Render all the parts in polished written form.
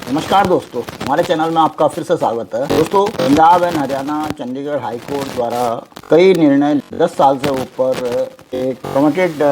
नमस्कार दोस्तों, हमारे चैनल में आपका फिर से स्वागत है। दोस्तों, Punjab and Haryana Chandigarh high court द्वारा कई निर्णय 10 साल से ऊपर एक कमिटेड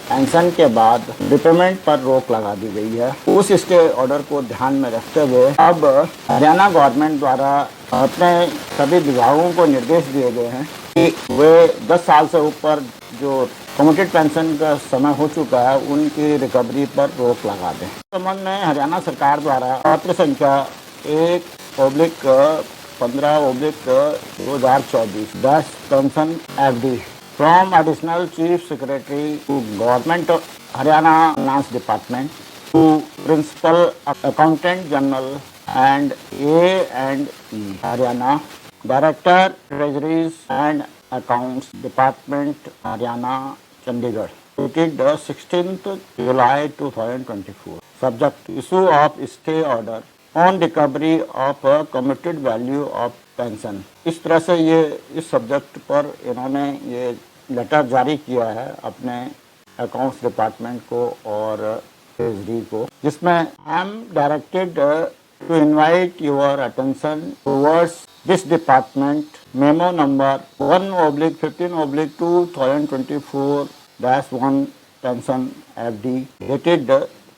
पेंशन के बाद रिपेमेंट पर रोक लगा दी गई है। उस स्टे ऑर्डर को ध्यान में रखते हुए अब हरियाणा गवर्नमेंट द्वारा अपने सभी विभागों को निर्देश दिए गए हैं कि वे 10 साल से ऊपर जो कमिटेड पेंशन का समय हो चुका है उनकी रिकवरी पर रोक लगा दें। इस संबंध में हरियाणा सरकार द्वारा पत्र संख्या 1/15/2024 dash pension FD from additional chief secretary to government Haryana finance department to principal accountant general and A&E Haryana director treasuries and accounts department Haryana Chandigarh dated 16th July 2024 subject to issue of stay order on recovery of a committed value of pension। इस तरह से ये इस subject पर इन्होंने ये letter जारी किया है अपने अकाउंट्स डिपार्टमेंट को और ट्रेजरी को, जिसमें I am directed to invite your attention towards this department memo number 1/15/2024-1 pension FD dated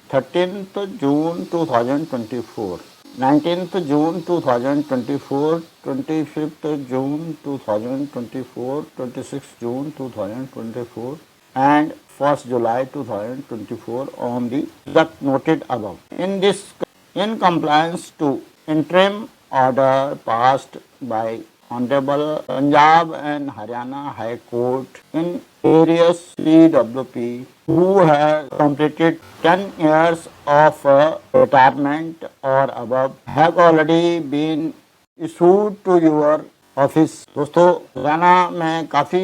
13th June 2024, 19th June 2024, 25th June 2024, 26th June 2024 and 1st July 2024 on the that noted above. In compliance to interim order passed by Honorable Punjab and Haryana High Court in various CWP who have completed 10 years of retirement or above have already been issued to your office। दोस्तों, हरियाणा में काफ़ी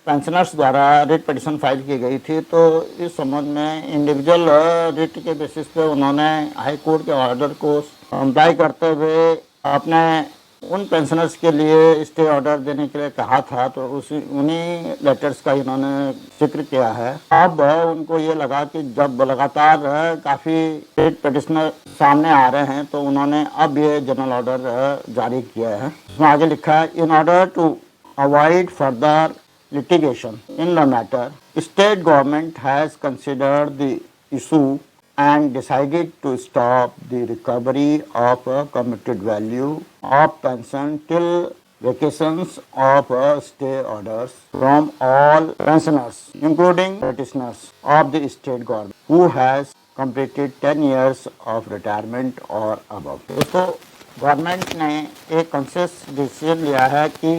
pensioners द्वारा writ petition file की गई थी, तो इस संबंध में इंडिविजुअल रिट के बेसिस पे उन्होंने हाई कोर्ट के ऑर्डर को अप्लाई करते हुए अपने उन पेंशनर्स के लिए स्टे ऑर्डर देने के लिए कहा था, तो उन्हीं लेटर्स का इन्होंने जिक्र किया है। अब उनको ये लगा कि जब लगातार काफ़ी रिट पिटिशनर सामने आ रहे हैं तो उन्होंने अब ये जनरल ऑर्डर जारी किया है। इसमें आगे लिखा है, in order to avoid further litigation in the matter, state government has considered the issue and decided to stop the recovery of a committed value of pension till vacations of stay orders from all pensioners, including petitioners of the state government who has completed 10 years of retirement or above। दोस्तों, government ने एक conscious decision लिया है कि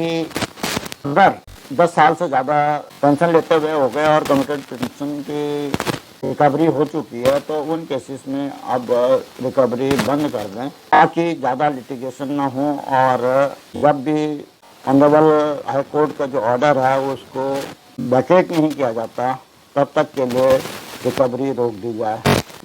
अगर 10 साल से ज़्यादा पेंशन लेते हुए हो गए और कमिटेड पेंशन की रिकवरी हो चुकी है तो उन केसेस में अब रिकवरी बंद कर दें ताकि ज़्यादा लिटिगेशन ना हो, और जब भी ऑनरेबल हाई कोर्ट का जो ऑर्डर है उसको वैकेट नहीं किया जाता तब तक के लिए रिकवरी रोक दी जाए।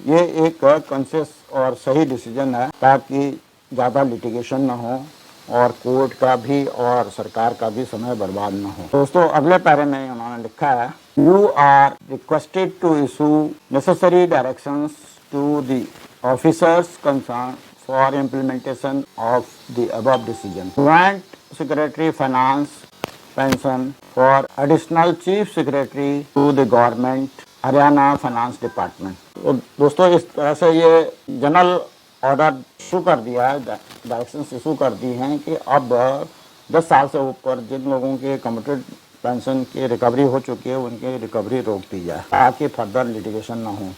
ये एक कॉन्शियस और सही डिसीजन है ताकि ज़्यादा लिटिगेशन ना हो और कोर्ट का भी और सरकार का भी समय बर्बाद न हो। दोस्तों, अगले पैरे में उन्होंने लिखा है, you are requested to issue necessary directions to the officers concern for implementation of the above decision. Joint secretary finance pension for additional chief secretary to the government Haryana finance department. तो दोस्तों, इस तरह से ये जनरल ऑर्डर इशू कर दिया है, directions issue कर दी हैं कि अब 10 साल से ऊपर जिन लोगों के कमिटेड पेंशन की रिकवरी हो चुकी है उनकी रिकवरी रोक दी जाए ताकि फर्दर लिटिगेशन ना हो।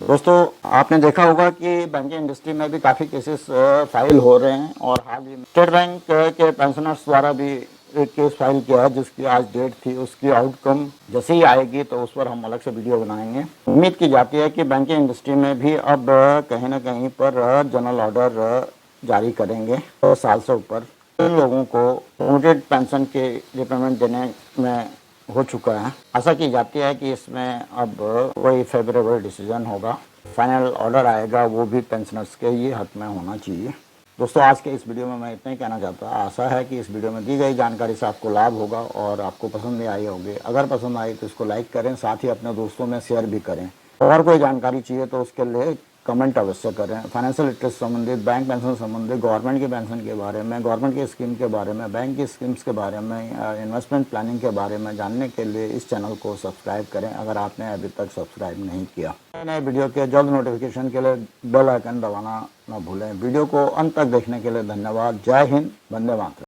दोस्तों, आपने देखा होगा कि बैंकिंग इंडस्ट्री में भी काफ़ी केसेस फाइल हो रहे हैं और हाल ही में स्टेट बैंक के पेंशनर्स द्वारा भी एक केस फाइल किया है जिसकी आज डेट थी। उसकी आउटकम जैसे ही आएगी तो उस पर हम अलग से वीडियो बनाएंगे। उम्मीद की जाती है कि बैंकिंग इंडस्ट्री में भी अब कहीं ना कहीं पर जनरल ऑर्डर जारी करेंगे। 2 साल से ऊपर इन लोगों को कमिटेड पेंशन के रिपेमेंट देने में हो चुका है। आशा की जाती है कि इसमें अब कोई फेवरेबल डिसीजन होगा, फाइनल ऑर्डर आएगा वो भी पेंशनर्स के ही हक में होना चाहिए। दोस्तों, आज के इस वीडियो में मैं इतना ही कहना चाहता हूँ। आशा है कि इस वीडियो में दी गई जानकारी से आपको लाभ होगा और आपको पसंद भी आई होगी। अगर पसंद आई तो इसको लाइक करें, साथ ही अपने दोस्तों में शेयर भी करें। और कोई जानकारी चाहिए तो उसके लिए कमेंट अवश्य करें। फाइनेंशियल लिटरेसी संबंधित, बैंक पेंशन संबंधित, गवर्नमेंट की पेंशन के बारे में, गवर्नमेंट की स्कीम के बारे में, बैंक की स्कीम्स के बारे में, इन्वेस्टमेंट प्लानिंग के बारे में जानने के लिए इस चैनल को सब्सक्राइब करें अगर आपने अभी तक सब्सक्राइब नहीं किया। नए वीडियो के जल्द नोटिफिकेशन के लिए बेल आइकन दबाना न भूलें। वीडियो को अंत तक देखने के लिए धन्यवाद। जय हिंद, वंदे मातरम।